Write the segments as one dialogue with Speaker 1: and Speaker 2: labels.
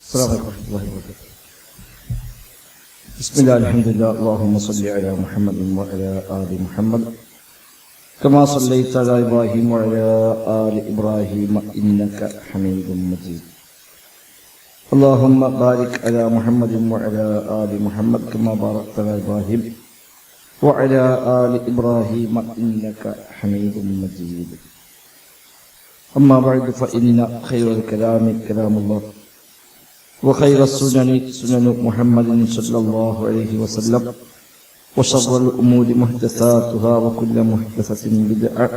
Speaker 1: السلام عليكم ورحمة الله وبركاته. بسم الله الحمد لله اللهم صل على محمد وعلى آل محمد كما صليت على إبراهيم وعلى آل إبراهيم إنك حميد مجيد. اللهم بارك على محمد وعلى آل محمد كما باركت على إبراهيم وعلى آل إبراهيم إنك حميد مجيد. أما بعد فإن خير الكلام كلام الله وخير السنن سنن محمد صلى الله عليه وسلم وشر الأمور محدثاتها وكل محدثة بدعة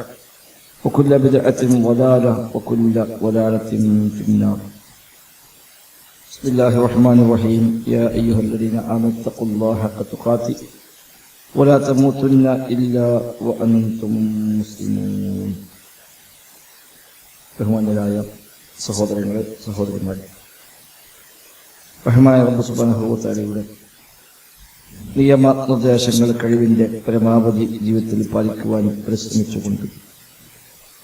Speaker 1: وكل بدعة ضلالة وكل ضلالة في النار. بسم الله الرحمن الرحيم. يا أيها الذين آمنوا اتقوا الله حق تقاته ولا تموتن إلا وأنتم مسلمون. ബഹുമാന്യരായ സഹോദരന്മാരെ, റഹ്മാനായ റബ്ബ് സുബ്ഹാനഹു വ തആലയുടെ നിയമനിർദ്ദേശങ്ങൾ കഴിവിൻ്റെ പരമാവധി ജീവിതത്തിൽ പാലിക്കുവാൻ പരിശ്രമിച്ചുകൊണ്ട്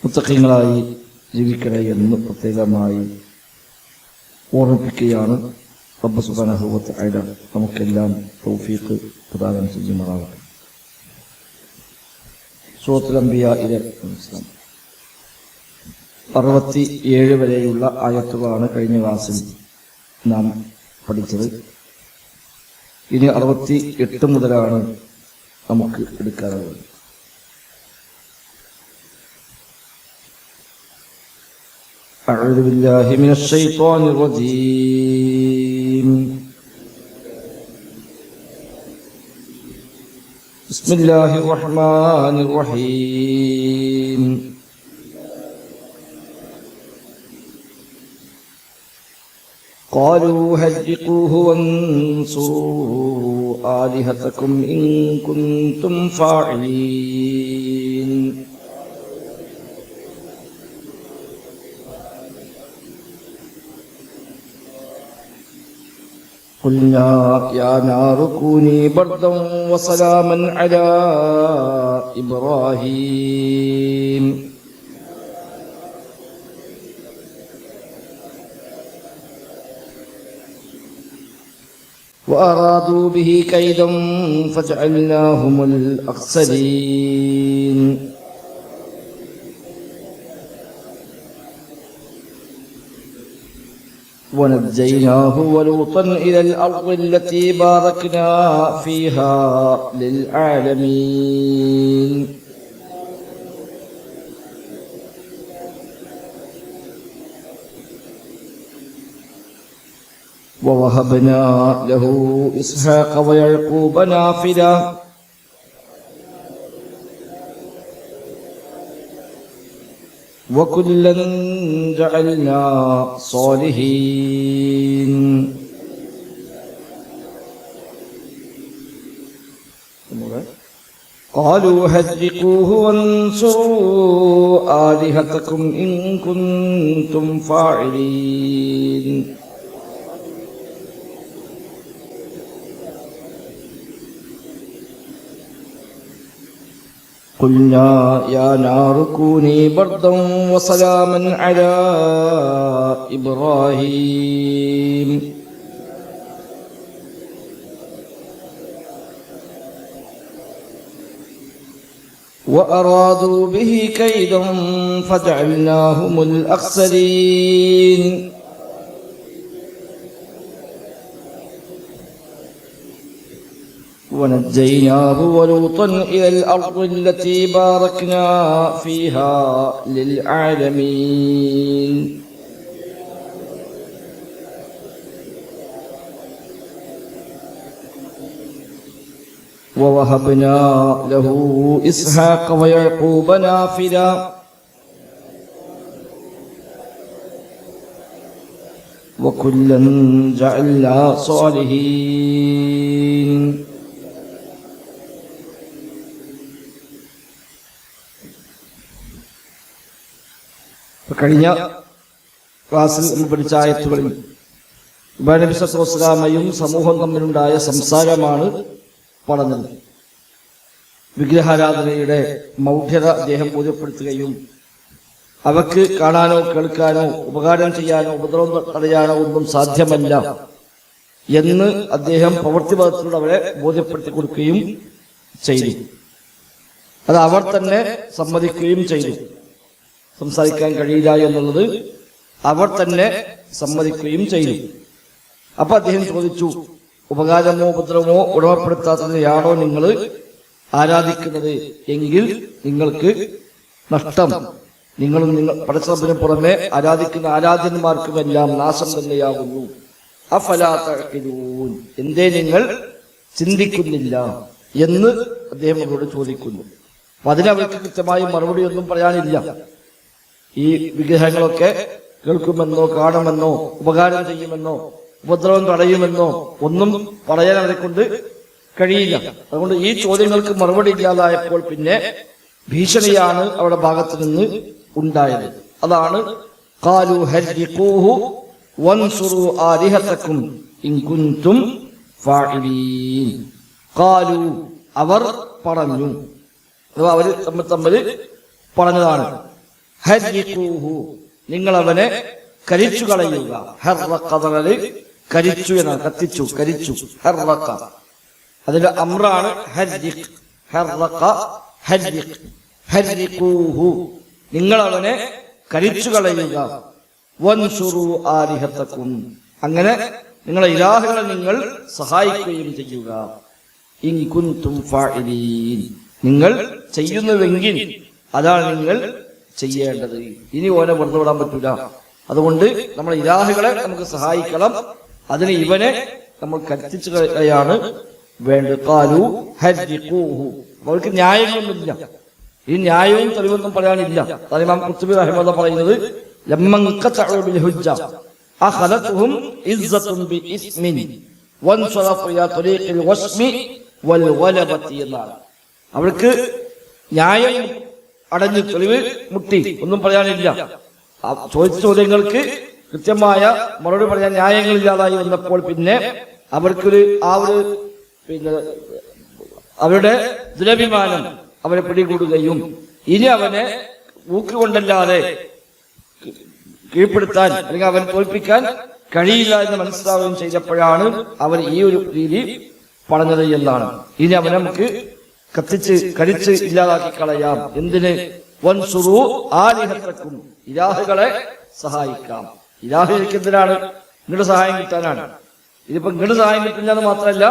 Speaker 1: മുത്തഖീങ്ങളായി ജീവിക്കണേ എന്ന് പ്രത്യേകമായി ഓർമ്മിപ്പിക്കുകയാണ്. റബ്ബ് സുബ്ഹാനഹു വ തആല നമുക്കെല്ലാം തൗഫീഖ് പ്രദാനം ചെയ്യുമാറാകട്ടെ. സൂറത്തുൽ അംബിയായിലെ 67 വരെയുള്ള ആയത്തുകളാണ് കഴിഞ്ഞ ക്ലാസ്സിൽ നാം പഠിച്ചത്. ഇനി 68 മുതലാണ് നമുക്ക് എടുക്കാറുള്ളത്. أعوذ بالله من الشيطان الرجيم. بسم الله الرحمن الرحيم. قالوا هرقوه وانصروا آلهتكم إن كنتم فاعلين. قلنا يا نار كوني بردا وسلاما على إبراهيم وأرادوا به كيدا فجعلناهم الأخسرين. ونجيناه ولوطا إلى الأرض التي باركنا فيها للعالمين. ووهبنا له إسحاق ويعقوب نافلة وكلا جعلنا صالحين. قالوا هرقوه وانصروا آلهتكم إن كنتم فاعلين. قلنا يا نار كوني بردا وسلاما على إبراهيم وأرادوا به كيدا فجعلناهم الأخسرين. ونجيناه ولوطا إلى الأرض التي باركنا فيها للعالمين. ووهبنا له إسحاق ويعقوب نافلة وكلا جعلنا صالحين. കഴിഞ്ഞ ക്ലാസ്സിൽ നമ്മൾ പഠിച്ച ആയത്തുകളിൽ ഇബ്രാഹിം നബി സ്വല്ലല്ലാഹു അലൈഹി വസല്ലമയും സമൂഹം തമ്മിലുണ്ടായ സംസാരമാണ് പറഞ്ഞത്. വിഗ്രഹാരാധനയുടെ മൗഢ്യത അദ്ദേഹം ബോധ്യപ്പെടുത്തുകയും അവക്ക് കാണാനോ കേൾക്കാനോ ഉപകാരം ചെയ്യാനോ ഉപദ്രവം തടയാനോ ഒന്നും സാധ്യമല്ല എന്ന് അദ്ദേഹം പ്രവൃത്തിപഥത്തിലൂടെ അവരെ ബോധ്യപ്പെടുത്തി കൊടുക്കുകയും ചെയ്തു. അത് അവർ തന്നെ സമ്മതിക്കുകയും ചെയ്തു. സംസാരിക്കാൻ കഴിയില്ല എന്നുള്ളത് അവർ തന്നെ സമ്മതിക്കുകയും ചെയ്തു. അപ്പൊ അദ്ദേഹം ചോദിച്ചു, ഉപകാരമോ ഉപദ്രവമോ ഉടമപ്പെടുത്താത്തതിനെയാണോ നിങ്ങൾ ആരാധിക്കുന്നത് എങ്കിൽ നിങ്ങൾക്ക് നഷ്ടം, നിങ്ങളും പടച്ചറബിന് പുറമെ ആരാധിക്കുന്ന ആരാധ്യന്മാർക്കുമെല്ലാം നാശം തന്നെയാകുന്നു. അഫലാ തഅഖിലൂൻ, എന്തേ നിങ്ങൾ ചിന്തിക്കുന്നില്ല എന്ന് അദ്ദേഹം അവരോട് ചോദിക്കുന്നു. അപ്പൊ അതിനവർക്ക് കൃത്യമായി മറുപടി ഒന്നും പറയാനില്ല. ഈ വിഗ്രഹങ്ങളൊക്കെ കേൾക്കുമെന്നോ കാണുമെന്നോ ഉപകാരം ചെയ്യുമെന്നോ ഉപദ്രവം തടയുമെന്നോ ഒന്നും പറയാൻ അവരെ കൊണ്ട് കഴിയില്ല. അതുകൊണ്ട് ഈ ചോദ്യങ്ങൾക്ക് മറുപടി ഇല്ലാതായപ്പോൾ പിന്നെ ഭീഷണിയാണ് അവരുടെ ഭാഗത്ത് നിന്ന് ഉണ്ടായത്. അതാണ് ഖാലു ഹർരിഖൂഹു വൻസുറു ആലിഹതക്കും ഇൻ കുൻതും ഫാഇലീൻ. ഖാലു, അവർ പറഞ്ഞു, അഥവാ അവർ തമ്മിൽ പറഞ്ഞതാണ്. ഹർരിഖൂഹു, നിങ്ങൾ അവനെ കരിച്ചു കളയുക. ഹർറഖ, കരിച്ചു എന്നാണ്, കത്തിച്ചു, കരിച്ചു. ഹർറഖ അതിന്റെ അമ്രാണ് ഹർരിഖ്. ഹർറഖ ഹർരിഖ്. ഹർരിഖൂഹു, നിങ്ങൾ അവനെ കരിച്ചു കളയുക. വൻസുറു ആലിഹതക്കും, അങ്ങനെ നിങ്ങളെ ഇലാഹുകളെ നിങ്ങൾ സഹായിക്കുകയും ചെയ്യുക. ഇൻ കുൻതും ഫാഇലീൻ, നിങ്ങൾ ചെയ്യുന്നുവെങ്കിൽ അതാണ് നിങ്ങൾ ചെയ്യേണ്ടത്. ഇനി ഓനെ വെറുതെ വിടാൻ പറ്റൂല. അതുകൊണ്ട് നമ്മൾ ഇലാഹുകളെ നമുക്ക് സഹായിക്കണം. അതിന് ഇവനെ നമ്മൾ കത്തിച്ചു കളയാണ് വേണ്ടത്. ഖാലു ഹർരിഖൂഹു, അവർക്ക് ന്യായങ്ങളൊന്നുമില്ല. ഈ ന്യായവും തെളിവൊന്നും പറയാനില്ല. ഇമാം ഖുർത്തുബി റഹിമഹുല്ലാഹ് പറയുന്നത്, ലമ്മൻ ഖതഉ ബിൽ ഹുജ്ജ അഖലതുഹും ഇസ്സത്തുൻ ബി ഇസ്മിൻ വൻസറഫു യാ തരീഖിൽ വസ്മി വൽ വലബതി എന്നാണ്. അവർക്ക് ന്യായം അടഞ്ഞു, തെളിവ് മുട്ടി, ഒന്നും പറയാനില്ല. ചോദിച്ച ചോദ്യങ്ങൾക്ക് കൃത്യമായ മറുപടി പറയാൻ ന്യായങ്ങളില്ലാതായി വന്നപ്പോൾ പിന്നെ അവർക്കൊരു പിന്നെ അവരുടെ ദുരഭിമാനം അവരെ പിടികൂടുകയും ഇനി അവനെ ഊക്കുകൊണ്ടല്ലാതെ കീഴ്പ്പെടുത്താൻ അല്ലെങ്കിൽ അവനെ തോൽപ്പിക്കാൻ കഴിയില്ല എന്ന് മനസ്സിലാവുകയും ചെയ്തപ്പോഴാണ് അവർ ഈ ഒരു രീതി പറഞ്ഞത് എന്നാണ്. ഇനി അവനെ നമുക്ക് കത്തിച്ച് കരിച്ച് ഇല്ലാതാക്കി കളയാം. എന്തിന്? വൻസുറു ആലിഹതക്കും, ഇലാഹുകളെ സഹായിക്കാം. ഇലാഹുകൾക്ക് എന്തിനാണ്? നിങ്ങളുടെ സഹായം കിട്ടാനാണ്. ഇതിപ്പോ നിങ്ങളുടെ സഹായം കിട്ടില്ല എന്ന് മാത്രമല്ല,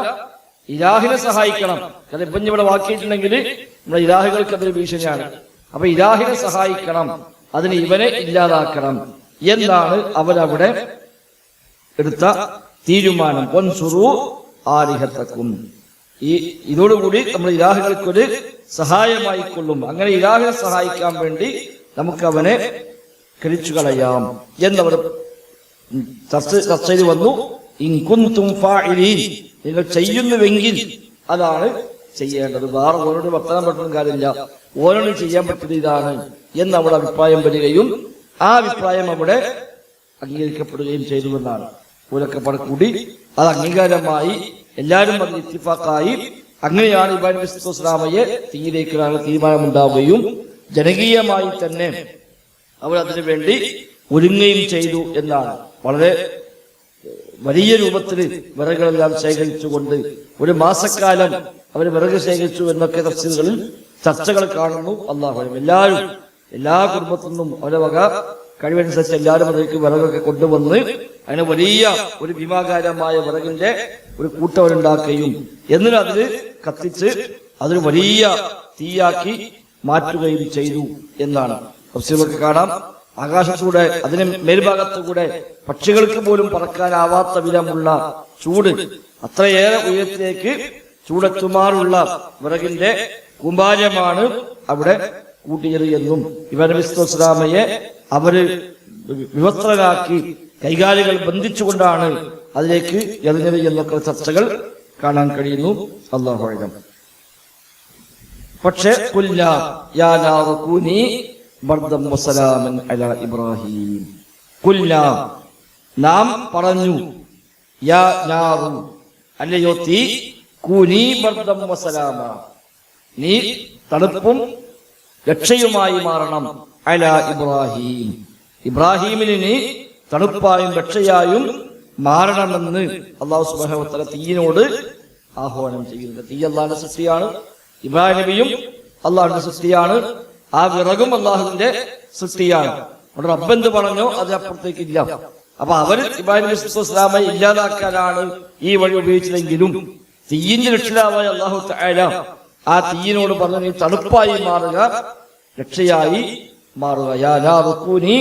Speaker 1: ഇലാഹിനെ സഹായിക്കണം. കാരണം ഇപ്പൊ ഇവിടെ വാക്കിയിട്ടുണ്ടെങ്കിൽ നമ്മുടെ ഇലാഹുകൾക്ക് അതൊരു ഭീഷണിയാണ്. അപ്പൊ ഇലാഹിനെ സഹായിക്കണം, അതിന് ഇവനെ ഇല്ലാതാക്കണം എന്നാണ് അവരവിടെ എടുത്ത തീരുമാനം. വൻസുറു ആലിഹതക്കും, ഇതോടുകൂടി നമ്മൾ ഇലാഹുകൾക്കൊരു സഹായമായിക്കൊള്ളും. അങ്ങനെ ഇലാഹിനെ സഹായിക്കാൻ വേണ്ടി നമുക്ക് അവനെ കരിച്ചു കളയാം എന്നവർ ചർച്ച ചെയ്ത് വന്നു. ഇൻ കുൻതും ഫാഇലീൻ, നിങ്ങൾ ചെയ്യുന്നുവെങ്കിൽ അതാണ് ചെയ്യേണ്ടത്. വേറെ ഓരോട് വർത്തമാനം പറ്റുന്ന കാര്യമില്ല, ഓരോട് ചെയ്യാൻ പറ്റുന്ന ഇതാണ് എന്ന് അവിടെ അഭിപ്രായം വരികയും ആ അഭിപ്രായം അവിടെ അംഗീകരിക്കപ്പെടുകയും ചെയ്തുവെന്നാണ്. ഓരൊക്കെ കൂടി അത് അംഗീകാരമായി, എല്ലാവരും അതിൽ ഇത്തിഫാഖായി. അങ്ങനെയാണ് ഇബ്രാഹിം നബി ഇസ്ലാമയെ തീയിലേക്ക് തീരുമാനമുണ്ടാവുകയും ജനകീയമായി തന്നെ അവർ അതിനു വേണ്ടി ഒരുങ്ങുകയും ചെയ്തു എന്നാണ്. വളരെ വലിയ രൂപത്തിൽ വിറകുകളെല്ലാം ശേഖരിച്ചുകൊണ്ട് ഒരു മാസക്കാലം അവർ വിറക് ശേഖരിച്ചു എന്നൊക്കെ തഫ്സീറുകളിൽ ചർച്ചകൾ കാണുന്നു. അല്ലാഹു എല്ലാവരും എല്ലാ കുടുംബത്തിൽ നിന്നും അവരുടെ വക കഴിവനുസരിച്ച് എല്ലാവരും അതിലേക്ക് വിറകൊക്കെ കൊണ്ടുവന്ന് അതിന് വലിയ ഒരു ഭീമാകാരമായ വിറകിന്റെ ഒരു കൂട്ടവരുണ്ടാക്കുകയും എന്നിട്ട് അതിൽ കത്തിച്ച് അതൊരു വലിയ തീയാക്കി മാറ്റുകയും ചെയ്തു എന്നാണ് തഫ്സീറുകൾക്ക് കാണാം. ആകാശത്തൂടെ അതിന് മേൽഭാഗത്തുകൂടെ പക്ഷികൾക്ക് പോലും പറക്കാനാവാത്ത വിധമുള്ള ചൂട്, അത്രയേറെ ഉയരത്തിലേക്ക് ചൂടെത്തുമാറുള്ള വിറകിന്റെ കൂമ്പാരമാണ് അവിടെ കൂട്ടിയത് എന്നും ഇബ്രാഹിം നബി ഇസ്ലാമയെ അവര് വിവസ്ത്രരാക്കി കൈകാലുകൾ ബന്ധിച്ചുകൊണ്ടാണ് അതിലേക്ക് എറിഞ്ഞത് എന്നൊക്കെ ചർച്ചകൾ കാണാൻ കഴിയുന്നു. അല്ലാഹു അഅലം. പക്ഷേ ഖുൽനാ യാ നാറു കൂനി ബർദൻ വസലാമൻ അലാ ഇബ്രാഹിം. ഖുൽനാ, നാം പറഞ്ഞു, യാ നാറു, അല്ലയോ തീ, കൂനി ബർദൻ വസലാമ, നീ തണുപ്പും രക്ഷയുമായി മാറണം. അലാ ഇബ്രാഹിം, ഇബ്രാഹിമിന് നീ തണുപ്പായും രക്ഷയായും മാറണമെന്ന് അല്ലാഹു സുബ്ഹാനഹു വ തആല തീയിനോട് ആഹ്വാനം ചെയ്യുന്നത്. തീ അല്ലാഹുവിന്റെ സൃഷ്ടിയാണ്, ഇബ്രാഹിം നബിയും അല്ലാഹുവിന്റെ സൃഷ്ടിയാണ്, ആ വിറകും അല്ലാഹുവിന്റെ സൃഷ്ടിയാണ്. അവിടെ റബ്ബ് എന്ത് പറഞ്ഞോ അതിനപ്പുറത്തേക്ക് ഇല്ല. അപ്പൊ അവർ ഇബ്രാഹിം നബി സ്വല്ലല്ലാഹു അലൈഹി ഇല്ലാതാക്കാനാണ് ഈ വഴി ഉപയോഗിച്ചതെങ്കിലും തീയിന്റെ രക്ഷിതാവായ അല്ലാഹു തആല ആ തീയിനോട് പറഞ്ഞു നീ തണുപ്പായി മാറുക, രക്ഷയായി മാറുക. യാ നാറു കൂനി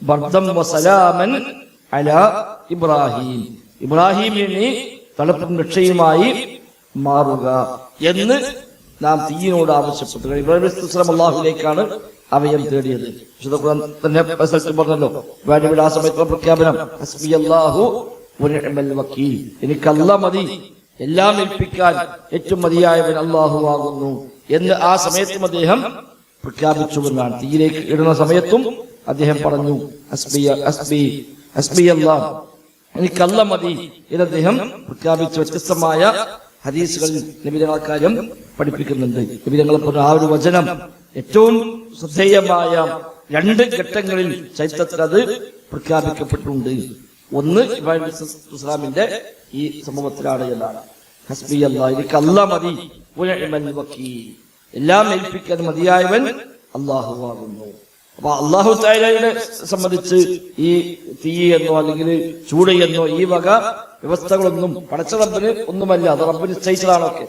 Speaker 1: ബർദം വസലാമൻ അലാ ഇബ്രാഹിം, ഇബ്രാഹിമിന് നീ തണുപ്പും രക്ഷയുമായി മാറുക എന്ന് നാം തീയിനോട് ആവശ്യപ്പെട്ടു. ഇബ്രാഹിം അലൈഹിസ്സലാം അല്ലാഹുവിലേക്കാണ് അഭയം തേടിയത്. വിശുദ്ധ ഖുർആൻ തന്നെ പറഞ്ഞല്ലോ, ആ സമയത്തുള്ള പ്രഖ്യാപനം ഹസ്ബിയല്ലാഹു വനിഅമൽ വക്കീൽ, എനിക്ക് അല്ലാഹ് മതി, എല്ലാം ഏൽപ്പിക്കാൻ ഏറ്റവും മതിയായവൻ അല്ലാഹു ആകുന്നു എന്ന് ആ സമയത്തും അദ്ദേഹം പ്രഖ്യാപിച്ചുവെന്നാണ്. തീയിലേക്ക് ഇടുന്ന സമയത്തും അദ്ദേഹം പറഞ്ഞു ഹസ്ബിയല്ലാഹ്, എനിക്ക് അല്ലാഹ് മതി എന്ന് അദ്ദേഹം പ്രഖ്യാപിച്ചു. വ്യത്യസ്തമായ ഹദീസുകളിൽ നബി തങ്ങൾ കാര്യം പഠിപ്പിക്കുന്നുണ്ട്. നബി തങ്ങൾ പറഞ്ഞ ആ ഒരു വചനം ഏറ്റവും ശ്രദ്ധേയമായ 2 ഘട്ടങ്ങളിൽ ചരിത്രത്തിൽ അത് പ്രഖ്യാപിക്കപ്പെട്ടിട്ടുണ്ട്. ഒന്ന് ഇബ്രാഹിം അലൈഹിസ്സലാമിന്റെ ഈ സംഭവത്തിലാണ് എന്നാണ്. ഹസ്ബി അല്ലാഹ്, എനിക്ക് അല്ലാഹ് മതി, വനിഅമൽ വക്കീൽ, എല്ലാം ഏൽപ്പിക്കാൻ മതിയായവൻ അല്ലാഹു ആകുന്നു. അപ്പൊ അല്ലാഹു തആലയെ സംബന്ധിച്ച് ഈ തീ എന്നോ അല്ലെങ്കിൽ ചൂട് എന്നോ ഈ വക വ്യവസ്ഥകളൊന്നും പടച്ച റബ്ബിന് ഒന്നുമല്ല, അത് റബ്ബിന് നിശ്ചയിച്ചതാണൊക്കെ.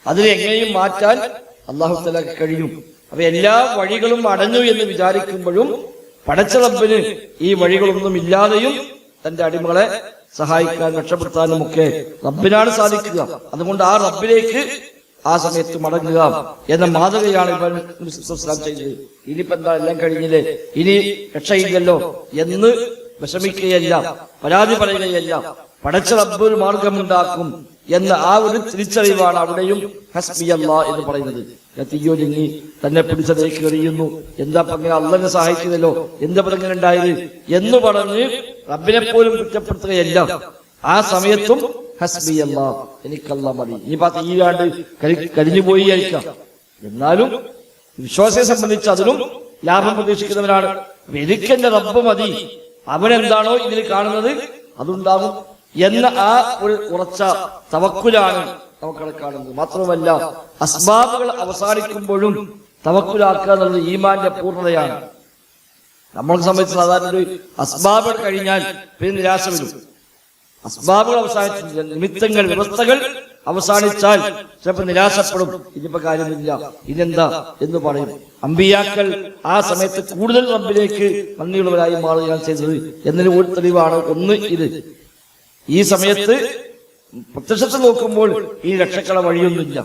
Speaker 1: അതിനെ എങ്ങനെയും മാറ്റാൻ അല്ലാഹു തആലക്ക് കഴിയും. അപ്പൊ എല്ലാ വഴികളും അടഞ്ഞു എന്ന് വിചാരിക്കുമ്പോഴും പടച്ച റബ്ബിന് ഈ വഴികളൊന്നും ഇല്ലാതെയും തന്റെ അടിമകളെ സഹായിക്കാൻ രക്ഷപ്പെടുത്താനും ഒക്കെ റബ്ബിനാണ് സാധിക്കുക. അതുകൊണ്ട് ആ റബ്ബിലേക്ക് ആ സമയത്ത് മടങ്ങുക എന്ന മാതൃകയാണ് ഇബ്രാഹിം നബി സ്വല്ലല്ലാഹു അലൈഹി ചെയ്തത്. ഇനിയിപ്പോ എന്താ, എല്ലാം കഴിഞ്ഞില്ലേ, ഇനി രക്ഷയില്ലല്ലോ എന്ന് വിഷമിക്കുകയല്ല, പരാതി പറയുകയല്ല, പടച്ച റബ്ബ് ഒരു മാർഗമുണ്ടാക്കും എന്ന ആ ഒരു തിരിച്ചറിവാണ് അവിടെയും ഹസ്ബി അല്ലാഹ് എന്ന് പറയുന്നത്. തീയൊരുങ്ങി തന്നെ പിടിച്ചതേക്ക് എറിയുന്നു, എന്താ അങ്ങനെ അള്ളാഹിനെ സഹായിക്കുന്നല്ലോ, എന്താ അങ്ങനെ ഉണ്ടായത് എന്ന് പറഞ്ഞ് റബ്ബിനെ പോലും കുറ്റപ്പെടുത്തുകയല്ല. ആ സമയത്തും ഹസ്ബി അല്ലാഹ്, എനിക്കല്ലാഹ് മതി. ഇനിയിപ്പോ തീയാണ്ട് കരിഞ്ഞുപോയി ആയിരിക്കാം, എന്നാലും വിശ്വാസിയെ സംബന്ധിച്ച് അതിലും ലാഭം പ്രതീക്ഷിക്കുന്നവരാണ്. എനിക്കെന്റെ റബ്ബ് മതി, അവനെന്താണോ ഇതിൽ കാണുന്നത് അതുണ്ടാകും എന്ന ആ ഒരു ഉറച്ച തവക്കുലാണ് നമുക്കവിടെ കാണുന്നത്. മാത്രമല്ല അസ്ബാബുകൾ അവസാനിക്കുമ്പോഴും തവക്കുലാക്കുക എന്നുള്ളത് ഈമാന്റെ പൂർണ്ണതയാണ്. നമ്മളെ സംബന്ധിച്ച് സാധാരണ ഒരു അസ്ബാബുകൾ കഴിഞ്ഞാൽ പിന്നെ നിരാശ വരും. അസ്ബാബുകൾ അവസാനിച്ച നിമിത്തങ്ങൾ വ്യവസ്ഥകൾ അവസാനിച്ചാൽ ചിലപ്പോൾ നിരാശപ്പെടും, ഇനിയിപ്പോ കാര്യമില്ല, ഇതെന്താ എന്ന് പറയും. അമ്പിയാക്കൾ ആ സമയത്ത് കൂടുതൽ റബ്ബിലേക്ക് നന്ദിയുള്ളവരായി മാറുകയാണ് ചെയ്തത് എന്നതിന് ഒരു തെളിവാണ്. ഒന്ന് ഇത്, ഈ സമയത്ത് പ്രത്യക്ഷത്തിൽ നോക്കുമ്പോൾ ഈ രക്ഷക്കള വഴിയൊന്നുമില്ല.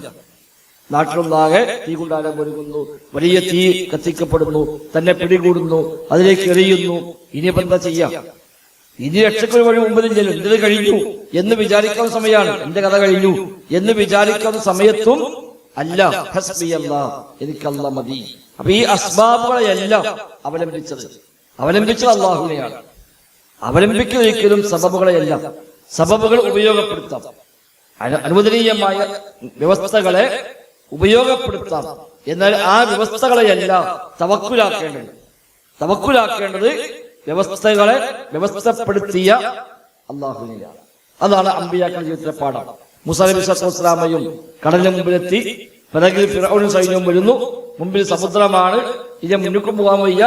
Speaker 1: നാട്ടിലൊന്നാകെ തീ കുണ്ടാരം ഒരുങ്ങുന്നു, വലിയ തീ കത്തിക്കപ്പെടുന്നു, തന്നെ പിടികൂടുന്നു, അതിലേക്ക് എറിയുന്നു. ഇനിയിപ്പോ എന്താ ചെയ്യാം, ഇനി രക്ഷക്കൊരു വഴി മുമ്പിലില്ലല്ലോ, എന്റെ കഴിഞ്ഞു എന്ന് വിചാരിക്കാവുന്ന സമയമാണ്, എന്റെ കഥ കഴിഞ്ഞു എന്ന് വിചാരിക്കാവുന്ന സമയത്തും അല്ല, ഹസ്ബി അല്ലാഹ്, എനിക്ക് അല്ലാഹ് മതി. അപ്പൊ ഈ അസ്ബാബുകളെയെല്ലാം അവലംബിച്ചത് അല്ലാഹുവിനെയാണ്. അവലംബിക്കുന്നൊരിക്കലും സബബുകളെയെല്ലാം, സബബുകൾ ഉപയോഗപ്പെടുത്താം, അനുവദനീയമായ വ്യവസ്ഥകളെ ഉപയോഗപ്പെടുത്താം, എന്നാൽ ആ വ്യവസ്ഥകളെയെല്ലാം തവക്കുലാക്കേണ്ടത് വ്യവസ്ഥകളെ വ്യവസ്ഥപ്പെടുത്തിയ അല്ലാഹുവിനെയാണ്. അതാണ് അമ്പിയാക്കളുടെ ജീവിതത്തിലെ പാഠം. മൂസാ നബി സ്വല്ലല്ലാഹു അലൈഹി വസല്ലമയും കടലിന് മുമ്പിലെത്തി, പിറകിൽ ഫിർഔനും സൈന്യവും വരുന്നു, മുമ്പിൽ സമുദ്രമാണ്, ഇനി മുന്നോട്ടും പോകാൻ വയ്യ,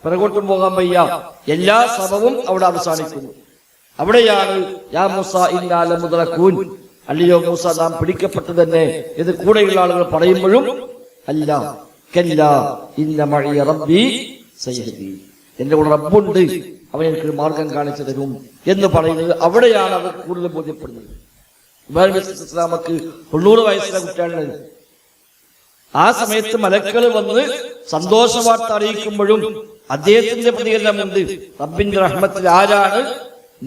Speaker 1: പിറകോട്ടും പോകാൻ വയ്യ, എല്ലാ സബബും അവിടെ അവസാനിക്കുന്നു. അവിടെയാണ് യാ മൂസാ ഇന്നാ ലമുദ്റകൂൻ, അല്ലയോ മൂസ നാം പിടിക്കപ്പെട്ടു തന്നെ ഇത് കൂടെയുള്ള ആളുകൾ പറയുമ്പോഴും അല്ല, കല്ലാ ഇന്ന മഅിയ റബ്ബി സയഹ്ദീൻ, എന്റെ കൂടെ റബ്ബുണ്ട്, അവൻ എനിക്കൊരു മാർഗം കാണിച്ചു തരും എന്ന് പറയുന്നത് അവിടെയാണ് അവർ കൂടുതൽ ബോധ്യപ്പെടുന്നത്. ഇബ്രാഹിം അലൈഹിസ്സലാമക്ക് 90 വയസ്സിലെ കുട്ടിയാണ്. ആ സമയത്ത് മലക്കൾ വന്ന് സന്തോഷ വാർത്ത അറിയിക്കുമ്പോഴും അദ്ദേഹത്തിന്റെ പ്രതികരണമുണ്ട്, റബ്ബിന്റെ റഹ്മത്തിൽ ആരാണ്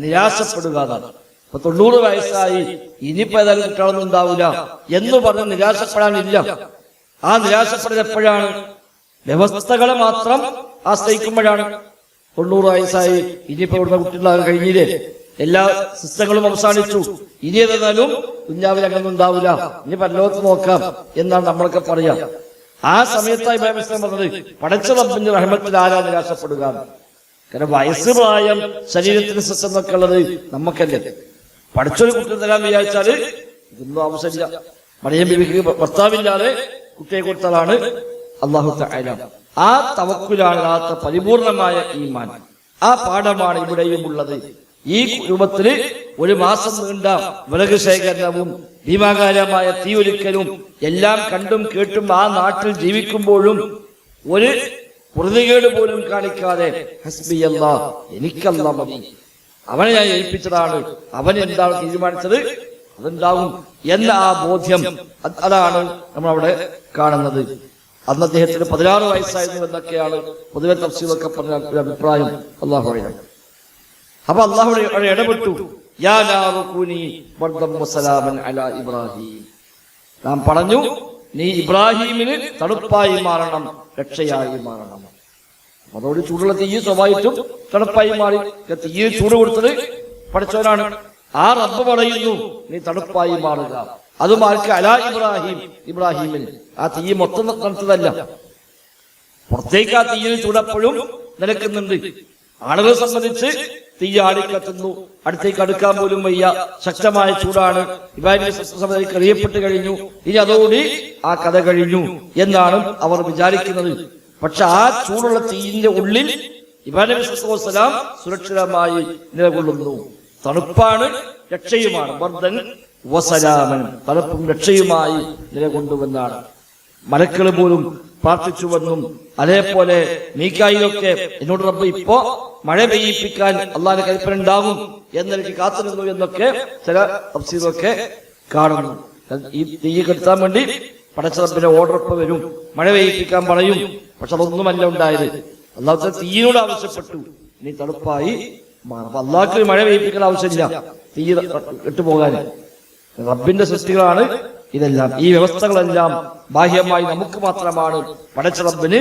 Speaker 1: നിരാശപ്പെടുക എന്നാണ്. അപ്പൊ 90 വയസ്സായി, ഇനിയിപ്പോ ഏതായാലും കുട്ടികളൊന്നും ഉണ്ടാവില്ല എന്ന് പറഞ്ഞ് നിരാശപ്പെടാനില്ല. ആ നിരാശപ്പെടൽ എപ്പോഴാണ്? വ്യവസ്ഥകളെ മാത്രം ആശ്രയിക്കുമ്പോഴാണ്. 90 വയസ്സായി, ഇനിയിപ്പോ ഇവിടുന്ന് കുട്ടികളാകാൻ കഴിഞ്ഞില്ലേ, എല്ലാ സിസ്റ്റങ്ങളും അവസാനിച്ചു, ഇനി ഏതായാലും കുഞ്ഞാവിൽ അങ്ങനെ ഉണ്ടാവില്ല, ഇനി പരലോകത്ത് നോക്കാം എന്നാണ് നമ്മളൊക്കെ പറയാം. ആ സമയത്തായി ഇബ്രാഹിം ഇസ്ലാം പറഞ്ഞത് പടച്ച റബ്ബിന്റെ റഹ്മത്തിൽ ആരാ നിരാശപ്പെടുക? കാരണം വയസ്സ്, പ്രായം, ശരീരത്തിന് സ്വസ്ഥ എന്നൊക്കെ ഉള്ളത് നമുക്കല്ലേ. പഠിച്ചൊരു കുട്ടി തരാൻ വിചാരിച്ചാല് ഇതൊന്നും ആവശ്യമില്ല. മറിയം ബീവിക്ക് ഭർത്താവില്ലാതെ കുട്ടിയെ കൊടുത്തതാണ് അല്ലാഹു തആല. ആ തവക്കുലാണ് പരിപൂർണമായ ഈമാൻ. ആ പാഠമാണ് ഇവിടെയും ഉള്ളത്. ഈ രൂപത്തില് ഒരു മാസം നീണ്ട വിറക് ശേഖരണവും ഭീമാകാരമായ തീയൊലിക്കലും എല്ലാം കണ്ടും കേട്ടും ആ നാട്ടിൽ ജീവിക്കുമ്പോഴും ഒരു പൊറുതികേട് പോലും കാണിക്കാതെ ഹസ്ബിയല്ലാ, എനിക്കല്ലാ മതി, അവനെ ഞാൻ ഏൽപ്പിച്ചതാണ്, അവൻ എന്താണ് തീരുമാനിച്ചത് അതുണ്ടാകും എന്ന ആ ബോധ്യം, അതാണ് നമ്മളവിടെ കാണുന്നത്. അന്ന് അദ്ദേഹത്തിന് 16 വയസ്സായിരുന്നു എന്നൊക്കെയാണ് പൊതുവെ തഫ്സീറൊക്കെ പറഞ്ഞ ഒരു അഭിപ്രായം. അള്ളാഹു അറിയാം. അപ്പൊ അള്ളാഹു ഇടപെട്ടു. യാ നാറു കൂനി ബർദൻ വസലാമൻ അലാ ഇബ്രാഹിം. നാം പറഞ്ഞു, നീ ഇബ്രാഹിമിന് തണുപ്പായി മാറണം, രക്ഷയായി മാറണം. അതോട് ചൂടുള്ള തീ സ്വാഭാവികം തണുപ്പായി മാറി. തീയിൽ ചൂട് കൊടുത്തത് പഠിച്ചവനാണ്. ആ റബ്ബ് പറയുന്നു നീ തണുപ്പായി മാറുക. അതും ആർക്ക്? അലാ ഇബ്രാഹിം, ഇബ്രാഹിമിൽ. ആ തീ മൊത്തം തണുത്തതല്ല, പുറത്തേക്ക് ആ തീയിൽ ചൂടപ്പോഴും നിലക്കുന്നുണ്ട്. ആളുകളെ സംബന്ധിച്ച് തീ ആടിക്കത്തുന്നു, അടുത്തേക്ക് അടുക്കാൻ പോലും വയ്യ, ശക്തമായ ചൂടാണ്. ഇബ്രാഹിം അറിയപ്പെട്ട് കഴിഞ്ഞു, ഇനി അതോടെ ആ കഥ കഴിഞ്ഞു എന്നാണ് അവർ വിചാരിക്കുന്നത്. പക്ഷെ ആ ചൂടുള്ള തീയിന്റെ ഉള്ളിൽ ഇബ്രാഹിം അലൈഹിസ്സലാം സുരക്ഷിതമായി നിലകൊള്ളുന്നു. തണുപ്പാണ്, രക്ഷയുമാണ്. ബർദൻ വസലാമൻ, തണുപ്പും രക്ഷയുമായി നിലകൊണ്ടുവെന്നാണ്. മലക്കൾ പോലും പ്രാർത്ഥിച്ചുവെന്നും അതേപോലെ മീകായിലൊക്കെ എന്നോട് റബ്ബ് ഇപ്പോ മഴ പെയ്യിപ്പിക്കാൻ അള്ളാഹിന്റെ കൽപ്പന ഉണ്ടാകും എന്നെനിക്ക് കാത്തിരുന്നു എന്നൊക്കെ ചില തഫ്സീറൊക്കെ കാണുന്നു. ഈ തീ കെടുത്താൻ വേണ്ടി പടച്ച റബ്ബിന്റെ ഓർഡർ ഇപ്പൊ വരും, മഴ പെയ്യിപ്പിക്കാൻ പറയും. പക്ഷെ അതൊന്നുമല്ല ഉണ്ടായത്. അള്ളാഹു തീയോട് ആവശ്യപ്പെട്ടു, നീ തണുപ്പായി മാറും. അപ്പൊ അള്ളാഹ്ക്ക് മഴ പെയ്യിപ്പിക്കാൻ ആവശ്യമില്ല, തീ ഇട്ടുപോകാൻ. റബ്ബിന്റെ സൃഷ്ടികളാണ് ഇതെല്ലാം. ഈ വ്യവസ്ഥകളെല്ലാം ബാഹ്യമായി നമുക്ക് മാത്രമാണ്. പടച്ച റബ്ബിന്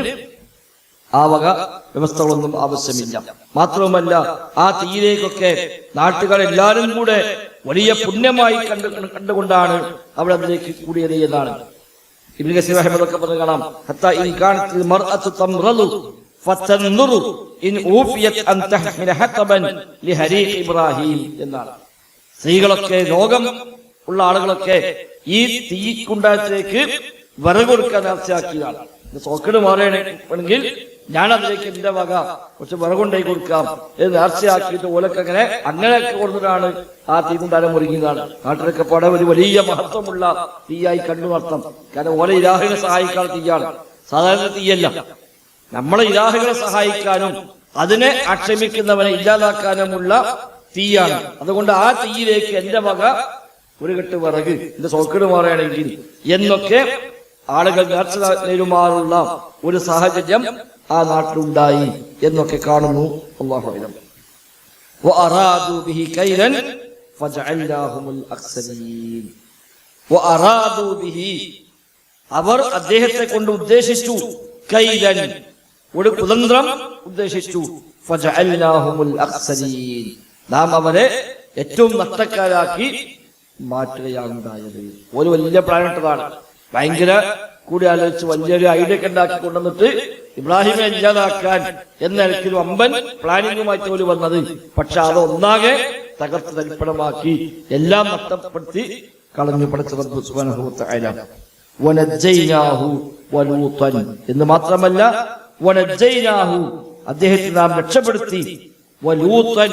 Speaker 1: ആ വക വ്യവസ്ഥകളൊന്നും ആവശ്യമില്ല. മാത്രവുമല്ല, ആ തീയിലേക്കൊക്കെ നാട്ടുകാർ എല്ലാവരും കൂടെ വലിയ പുണ്യമായി കണ്ടുകൊണ്ടാണ് അവിടെ അതിലേക്ക് കൂടിയത് എന്നാണ് ഇബ്നു കസീർ റഹിമഹുള്ളാഹ് പറഞ്ഞു കാണാം. ഹത്താ ഇൻ കാനത്തിൽ മർഅതു തംറദു ഫതൻദുറു ഇൻ ഊഫിയത് അൻ തഹ്മില ഹതബൻ ലിഹരീഖ് ഇബ്രാഹിം എന്നാണ്. സ്ത്രീകളൊക്കെ, രോഗം ഉള്ള ആളുകളൊക്കെ ഈ തീക്കുണ്ടായത്തിലേക്ക് വിറക് കൊടുക്കാൻ നേർച്ചയാക്കിയതാണ്. സോക്കേട് മാറുകയാണെങ്കിൽ ഞാൻ അതിലേക്ക് എന്റെ വക കുറച്ച് വിറകുണ്ടായി കൊടുക്കാം എന്ന് നേർച്ചയാക്കിയിട്ട് ഓലക്കങ്ങനെ അങ്ങനെയൊക്കെ കൊടുത്തിട്ടാണ് ആ തീക്കുണ്ടാരം മുറിക്കുന്നതാണ്. നാട്ടിലൊക്കെ പാടെ ഒരു വലിയ മഹത്വമുള്ള തീയായി കണ്ടുനർത്തം. കാരണം ഓല ഇലാഹികളെ സഹായിക്കാൻ തീയാണ്, സാധാരണ തീയല്ല. നമ്മളെ ഇലാഹികളെ സഹായിക്കാനും അതിനെ ആക്ഷേപിക്കുന്നവനെ ഇല്ലാതാക്കാനുമുള്ള തീയാണ്. അതുകൊണ്ട് ആ തീയിലേക്ക് എന്റെ വക ഒരു കെട്ട് വിറക്, എന്റെ സോക്കേട് മാറുകയാണെങ്കിൽ എന്നൊക്കെ ആളുകൾ നേർച്ച നേരുമാറുള്ള ഒരു സാഹചര്യം ആ നാട്ടിലുണ്ടായി എന്നൊക്കെ കാണുന്നു. അല്ലാഹു അഅലം. വഅറാദു ബിഹി കൈലൻ ഫജഅൽനാഹുൽ അഖ്സരീൻ. വഅറാദു ബിഹി, അവർ അദ്ദേഹത്തെ കൊണ്ട് ഉദ്ദേശിച്ചു, കൈലൻ, ഒരു കുതന്ത്രം ഉദ്ദേശിച്ചു. ഫജഅൽനാഹുൽ അഖ്സരീൻ, നാം അവരെ ഏറ്റവും നഷ്ടക്കാരാക്കി മാറ്റുകയാണ് ഉണ്ടായത്. ഒരു വലിയ പ്ലാനിട്ടതാണ്. ഭയങ്കര കൂടി ആലോചിച്ച് വലിയൊരു ഐഡിയ ഒക്കെ ഉണ്ടാക്കി കൊണ്ടുവന്നിട്ട് ഇബ്രാഹിമിനെ ഇല്ലാതാക്കാൻ എന്നൊരിക്കലും അമ്പൻ പ്ലാനിങ്ങുമായിട്ട് പോലും വന്നത്. പക്ഷെ അത് ഒന്നാകെ തകർത്ത് തരിപ്പണമാക്കി എല്ലാം നഷ്ടപ്പെടുത്തി കളഞ്ഞു പടച്ച റബ്ബ് സുബ്ഹാനഹു വ തആല. വനജ്ജൈനാഹു വലൂതൻ എന്ന് മാത്രമല്ല, വനജ്ജൈനാഹു, അദ്ദേഹത്തെ നാം രക്ഷപ്പെടുത്തി, വലൂതൻ,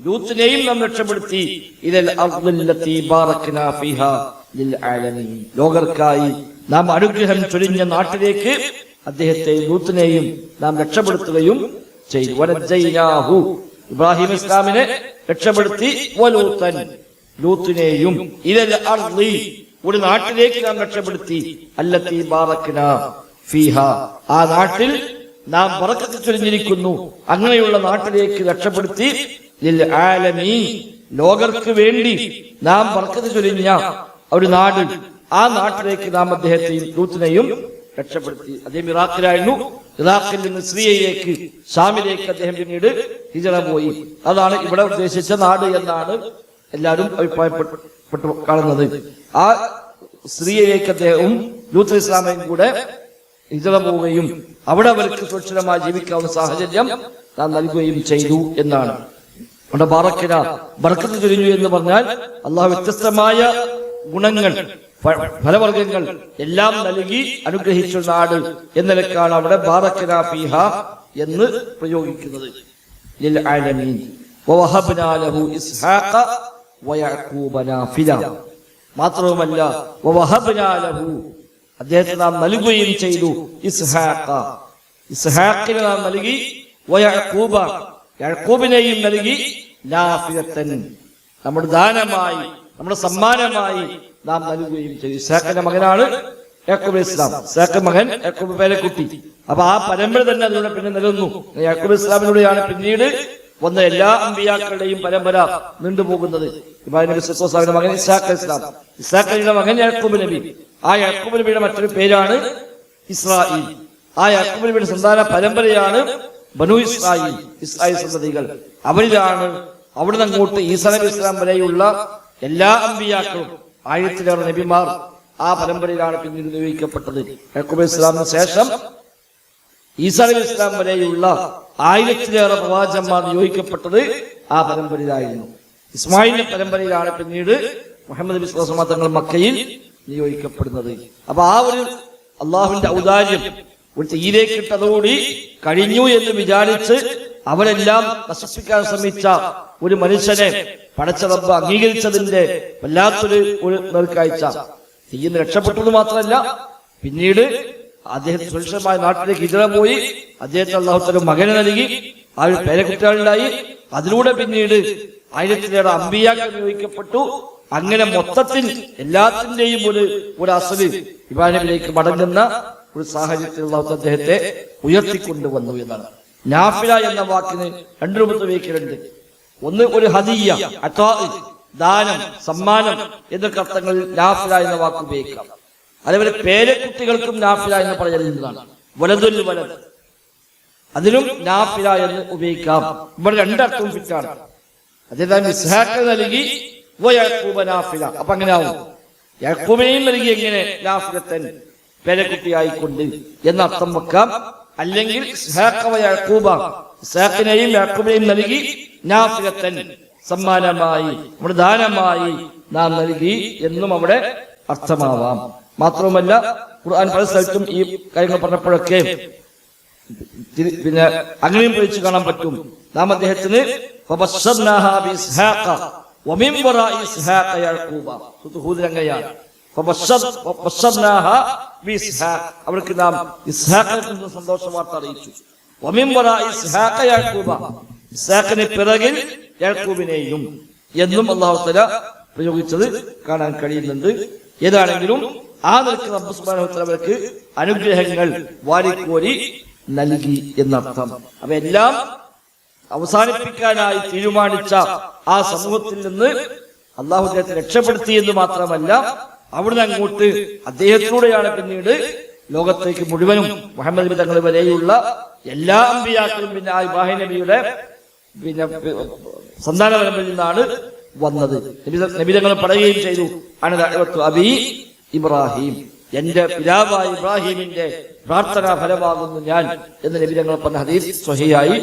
Speaker 1: ലൂത്തിനെയും നാം രക്ഷപ്പെടുത്തി, ഇലൽ അർദില്ലത്തി ബാറക്നാ ഫീഹാ ലിൽ ആലമീൻ, ലോകർക്കായി നാം അനുഗ്രഹം ചൊരിഞ്ഞ നാട്ടിലേക്ക് അദ്ദേഹത്തെ ലൂത്തിനെയും നാം രക്ഷപ്പെടുത്തുകയും ചെയ്തു. വനജ്ജൈനാഹു, ഇബ്രാഹിം ഇസ്ലാമിനെ രക്ഷപ്പെടുത്തി, വലൂതൻ, ലൂത്തിനെയും, ഇലൽ അർദി, ഒരു നാട്ടിലേക്ക് നാം രക്ഷപ്പെടുത്തി, അല്ലത്തി ബാറക്നാ ഫീഹാ, ആ നാട്ടിൽ നാം ബറക്കത്ത് ചൊരിഞ്ഞിരിക്കുന്നു, അങ്ങനെയുള്ള നാട്ടിലേക്ക് രക്ഷപ്പെടുത്തി, ലിൽ ആലമീൻ, ലോകർക്ക് വേണ്ടി നാം ബറക്കത്ത് ചൊരിഞ്ഞ ഒരു നാട്, ആ നാട്ടിലേക്ക് നാം അദ്ദേഹത്തെയും ലൂത്തിനെയും രക്ഷപ്പെടുത്തി. അദ്ദേഹം ഇറാഖിലായിരുന്നു. ഇറാഖിൽ നിന്ന് സിറിയയിലേക്ക്, ഷാമിലേക്ക് അദ്ദേഹം പിന്നീട് ഹിജറ പോയി. അതാണ് ഇവിടെ ഉദ്ദേശിച്ച നാട് എന്നാണ് എല്ലാവരും അഭിപ്രായപ്പെട്ടു കാണുന്നത്. ആ സിറിയയിലേക്ക് അദ്ദേഹവും ലൂത്ത് ഇസ്ലാമയും കൂടെ ഹിജ്റ പോവുകയും അവിടെ അവർക്ക് സുരക്ഷിതമായി ജീവിക്കാവുന്ന സാഹചര്യം നാം നൽകുകയും ചെയ്തു എന്നാണ്. അവിടെ ബാറക്കിന ബർക്കത്ത് ചൊരിഞ്ഞു എന്ന് പറഞ്ഞാൽ അള്ളാഹു വ്യത്യസ്തമായ ഗുണങ്ങൾ, ഫലവർഗങ്ങൾ എല്ലാം നൽകി അനുഗ്രഹിച്ച നാട് എന്ന നിലക്കാണ് അവിടെ ബാറക്കിന ഫീഹ എന്ന് പ്രയോഗിക്കുന്നത്. ലിൽ ആലമീൻ വവഹബ്നാ ലഹു ഇസ്ഹാഖ വയഅഖൂബ നാഫില. മാത്രവുമല്ല വവഹബ്നാ ലഹു, അദ്ദേഹത്തിന് നാം നൽകുകയും ചെയ്തു, ഇസ്ഹാഖ, ഇസ്ഹാഖിനെ നാം നൽകി, വയഅഖൂബ, യാക്കൂബിനെയും നൽകി, നാഫിലത്തൻ, നമ്മുടെ ദാനമായി, നമ്മുടെ സമ്മാനമായി നാം നൽകുകയും ചെയ്തു. ഇസ്ഹാഖിന്റെ മകനാണ് യാക്കൂബ് ഇസ്ലാം. ഇസ്ഹാഖ് മകൻ യാക്കൂബ് പേരക്കുട്ടി. അപ്പൊ ആ പരമ്പര തന്നെ അതിലൂടെ പിന്നെ നിലനിന്നു. യാക്കൂബ് ഇസ്ലാമിലൂടെയാണ് പിന്നീട് വന്ന എല്ലാ അമ്പിയാക്കളുടെയും പരമ്പര നീണ്ടുപോകുന്നത്. ഇബ്രാഹിം നബി സ്വല്ലല്ലാഹു മകൻ ഇസ്ഹാഖ് ഇസ്ലാം, ഇസ്ഹാഖിന്റെ മകൻ യാക്കൂബ് നബി. ആ യാക്കൂബ് നബിയുടെ മറ്റൊരു പേരാണ് ഇസ്രായേൽ. ആ യാക്കൂബ് നബിയുടെ സന്താന പരമ്പരയാണ് ബനു ഇസ്രായേൽ, ഇസ്രായേൽ സന്തതികൾ. അവരിലാണ് അവിടുന്ന് അങ്ങോട്ട് ഈസാ നബി ഇസ്ലാം വരെയുള്ള എല്ലാ അമ്പിയാക്കളും 1000-ലേറെ നബിമാർ ആ പരമ്പരയിലാണ് പിന്നീട് നിയോഗിക്കപ്പെട്ടത്. യാക്കൂബ് ഇസ്ലാമിന് ശേഷം ഈസാ നബി ഇസ്ലാം വരെയുള്ള 1000-ലേറെ പ്രവാചകന്മാർ നിയോഗിക്കപ്പെട്ടത് ആ പരമ്പരയിലായിരുന്നു. ഇസ്മായിലിന്റെ പരമ്പരയിലാണ് പിന്നീട് മുഹമ്മദ് നബി സ്വല്ലല്ലാഹു അലൈഹി വസല്ലം തങ്ങൾ മക്കയിൽ നിയോഗിക്കപ്പെടുന്നത്. അപ്പൊ ആ ഒരു അള്ളാഹുവിന്റെ ഔദാര്യം ഒരു തീയിലേക്കിട്ടതോടി കഴിഞ്ഞു എന്ന് വിചാരിച്ച് അവരെല്ലാം നശിപ്പിക്കാൻ ശ്രമിച്ച ഒരു മനുഷ്യനെ പടച്ച റബ്ബ് അംഗീകരിച്ചതിന്റെ വല്ലാത്തൊരു നേർക്കാഴ്ച. തീയിന്ന് രക്ഷപ്പെട്ടത് മാത്രമല്ല, പിന്നീട് അദ്ദേഹത്തിന് സുരക്ഷിതമായ നാട്ടിലേക്ക് ഹിജ്റ പോയി, അദ്ദേഹത്തിന് അല്ലാഹു തആല മകനെ നൽകി, ആ ഒരു പേരക്കുട്ടികളുണ്ടായി. അതിലൂടെ പിന്നീട് 1000-ലേറെ അമ്പിയാക്കൾ നിയോഗിക്കപ്പെട്ടു. അങ്ങനെ മൊത്തത്തിൽ എല്ലാത്തിന്റെയും ഒരു അസല് ഇബ്രാഹിം നബിയിലേക്ക് മടങ്ങുന്ന ഒരു സാഹചര്യത്തിൽ അല്ലാഹു തആല അദ്ദേഹത്തെ ഉയർത്തിക്കൊണ്ടുവന്നു എന്നാണ്. നാഫില എന്ന വാക്കിന് 2 രൂപത്തിൽ ഉപയോഗിക്കുന്നുണ്ട്. ഒന്ന് ഒരു ഹദിയ, അതാ, ദാനം, സമ്മാനം എന്നൊക്കെ അർത്ഥങ്ങളിൽ നാഫില എന്ന വാക്ക് ഉപയോഗിക്കാം. അതേപോലെ പേരക്കുട്ടികൾക്കും നാഫില എന്ന് പറയുന്നതാണ്. വലതുൽ വലത്, അതിനും നാഫില എന്ന് ഉപയോഗിക്കാം. ഇവിടെ 2 അർത്ഥവും ഫിറ്റാണ്. അദ്ദേഹം ഇസ്ഹാഖ് നൽകി, യാക്കൂബ നാഫില. അപ്പൊ അങ്ങനെ ആവും. യാക്കൂബിനെയും നൽകി എങ്ങനെ നാഫിലത്തൻ, പേരക്കുട്ടിയായിക്കൊണ്ട് എന്ന അർത്ഥം വെക്കാം. അല്ലെങ്കിൽ ഇസ്ഹാഖ യാക്കൂബ, ഇസ്ഹാഖിനെയും യാക്കൂബിനെയും നൽകി, നാഫിലത്തൻ, സമ്മാനമായി, നമ്മുടെ ദാനമായി നാം നൽകി എന്നും അവിടെ അർത്ഥമാവാം. മാത്രവുമല്ല ഖുർആൻ പല സ്ഥലത്തും ഈ കാര്യങ്ങൾ പറഞ്ഞപ്പോഴൊക്കെ പിന്നെ അങ്ങനെയും പ്രയോഗിച്ച് കാണാൻ പറ്റും. നാം അദ്ദേഹത്തിന് അവർക്ക് നാം ഇസ്ഹാഖിനെ സന്തോഷ വാർത്ത അറിയിച്ചു. ഇസ്ഹാഖിന് പിറകിൽ യാക്കൂബിനെയും എന്നും അല്ലാഹു തആല പ്രയോഗിച്ചത് കാണാൻ കഴിയുന്നുണ്ട്. ഏതാണെങ്കിലും ആ നിലയ്ക്ക് റബ്ബ് സുബ്ഹാനഹു വ തആല അവർക്ക് അനുഗ്രഹങ്ങൾ വാരിക്കോരി നൽകി എന്നർത്ഥം. അപ്പൊ എല്ലാം അവസാനിപ്പിക്കാനായി തീരുമാനിച്ച ആ സമൂഹത്തിൽ നിന്ന് അല്ലാഹു അദ്ദേഹത്തെ രക്ഷപ്പെടുത്തി എന്ന് മാത്രമല്ല, അവിടുന്ന് അങ്ങോട്ട് അദ്ദേഹത്തിലൂടെയാണ് പിന്നീട് ലോകത്തേക്ക് മുഴുവനും മുഹമ്മദ് നബി തങ്ങൾ വരെയുള്ള എല്ലാ അമ്പിയാക്കളും പിന്നെ ആ ഇബ്രാഹിം നബിയുടെ പിന്നെ സന്താന പരമ്പരയിൽ നിന്നാണ് വന്നത്. നബി തങ്ങൾ പറയുകയും ചെയ്തു, അബി ഇബ്രാഹിം, എന്റെ പിതാവായ ഇബ്രാഹിമിന്റെ പ്രാർത്ഥനാ ഫലമാകുന്നു ഞാൻ എന്ന് നബി തങ്ങൾ പറഞ്ഞ ഹദീസ് സ്വഹീഹായി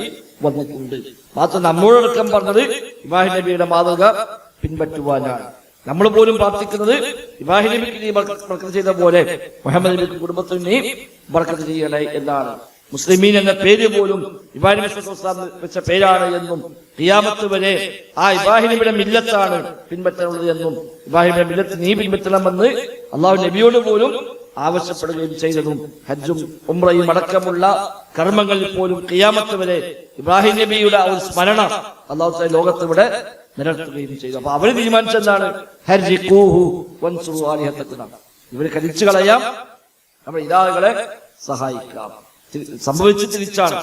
Speaker 1: വന്നിട്ടുണ്ട്. മാത്രം നമ്മളോടക്കം പറഞ്ഞത് ഇബ്രാഹിം നബിയുടെ മാതൃക പിൻപറ്റുവാനാണ്. നമ്മൾ പോലും പ്രാർത്ഥിക്കുന്നത് ഇബ്രാഹിം നബിക്ക് നീ ബർക്കത്ത് ചെയ്ത പോലെ മുഹമ്മദ് നബിക്ക് കുടുംബത്തിന് നീ ബർക്കത്ത് ചെയ്യണേ എന്നാണ്. മുസ്ലിമീൻ എന്ന പേര് പോലും ഇബ്രാഹിം നബി വെച്ച പേരാണ് എന്നും ഖിയാമത്ത് വരെ ആ ഇബ്രാഹിം നബിയുടെ മില്ലത്താണ് പിൻപറ്റാനുള്ളത് എന്നും ഇബ്രാഹിമിന്റെ മില്ലത്ത് നീ പിൻപറ്റണമെന്ന് അള്ളാഹു നബിയോട് പോലും ആവശ്യപ്പെടുകയും ചെയ്തതും ഹജ്ജും ഉംറയും അടക്കമുള്ള കർമ്മങ്ങളിൽ പോലും ഖിയാമത്ത് വരെ ഇബ്രാഹിം നബിയുടെ ആ ഒരു സ്മരണ അള്ളാഹു തആല ലോകത്ത് ഇവിടെ നിലനിർത്തുകയും ചെയ്തു. അപ്പൊ അവര് തീരുമാനിച്ചെന്താണ്, ഇവര് കരിച്ചു കളയാം, നമ്മുടെ ഇലാഹുകളെ സഹായിക്കാം. സംഭവിച്ചു തിരിച്ചാണ്.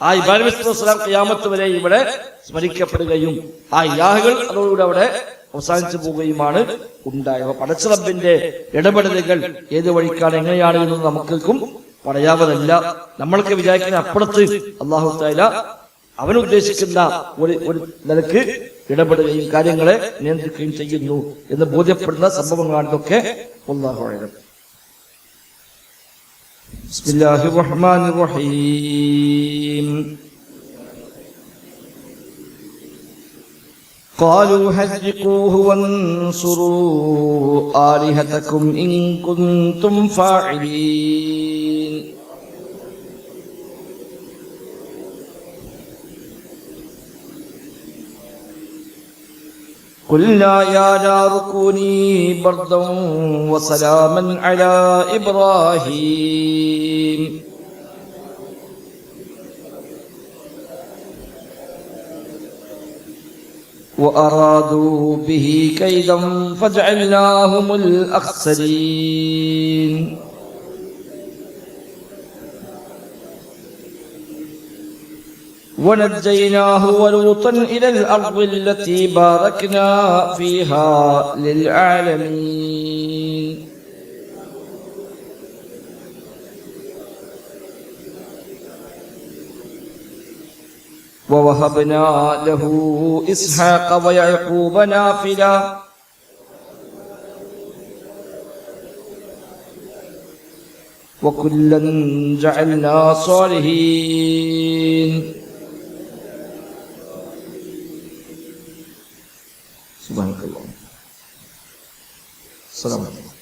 Speaker 1: ആ ഇബ്രാഹിം നബി സ്വല്ലല്ലാഹു അലൈഹി വസല്ലം ഖിയാമത്ത് വരെ ഇവിടെ സ്മരിക്കപ്പെടുകയും ആ ഇലാഹുകൾ അതോടുകൂടി അവിടെ അവസാനിച്ചു പോവുകയുമാണ് ഉണ്ടായത്. പടച്ച റബ്ബിന്റെ ഇടപെടലുകൾ ഏത് വഴിക്കാണ് എങ്ങനെയാണ് എന്ന് നമുക്കും പറയാവതല്ല. നമ്മൾക്ക് വിചാരിക്കുന്ന അപ്പുറത്ത് അല്ലാഹു തആല അവനുദ്ദേശിക്കുന്ന ഒരു നിലക്ക് ഇടപെടുകയും കാര്യങ്ങളെ നിയന്ത്രിക്കുകയും ചെയ്യുന്നു എന്ന് ബോധ്യപ്പെടുന്ന സംഭവങ്ങളാണ് ഇതൊക്കെ. അല്ലാഹു അഅലം. بسم الله الرحمن الرحيم قالوا حرقوه وانصروا آلهتكم إن كنتم فاعلين قلنا يا نار كوني بردا وسلاما على إبراهيم وأرادوا به كيدا فجعلناهم الأخسرين ونجيناه ولوطا إلى الأرض التي باركنا فيها للعالمين ووهبنا له إسحاق ويعقوب نافلة وكلا جعلنا صالحين سبحانك اللهم السلام عليكم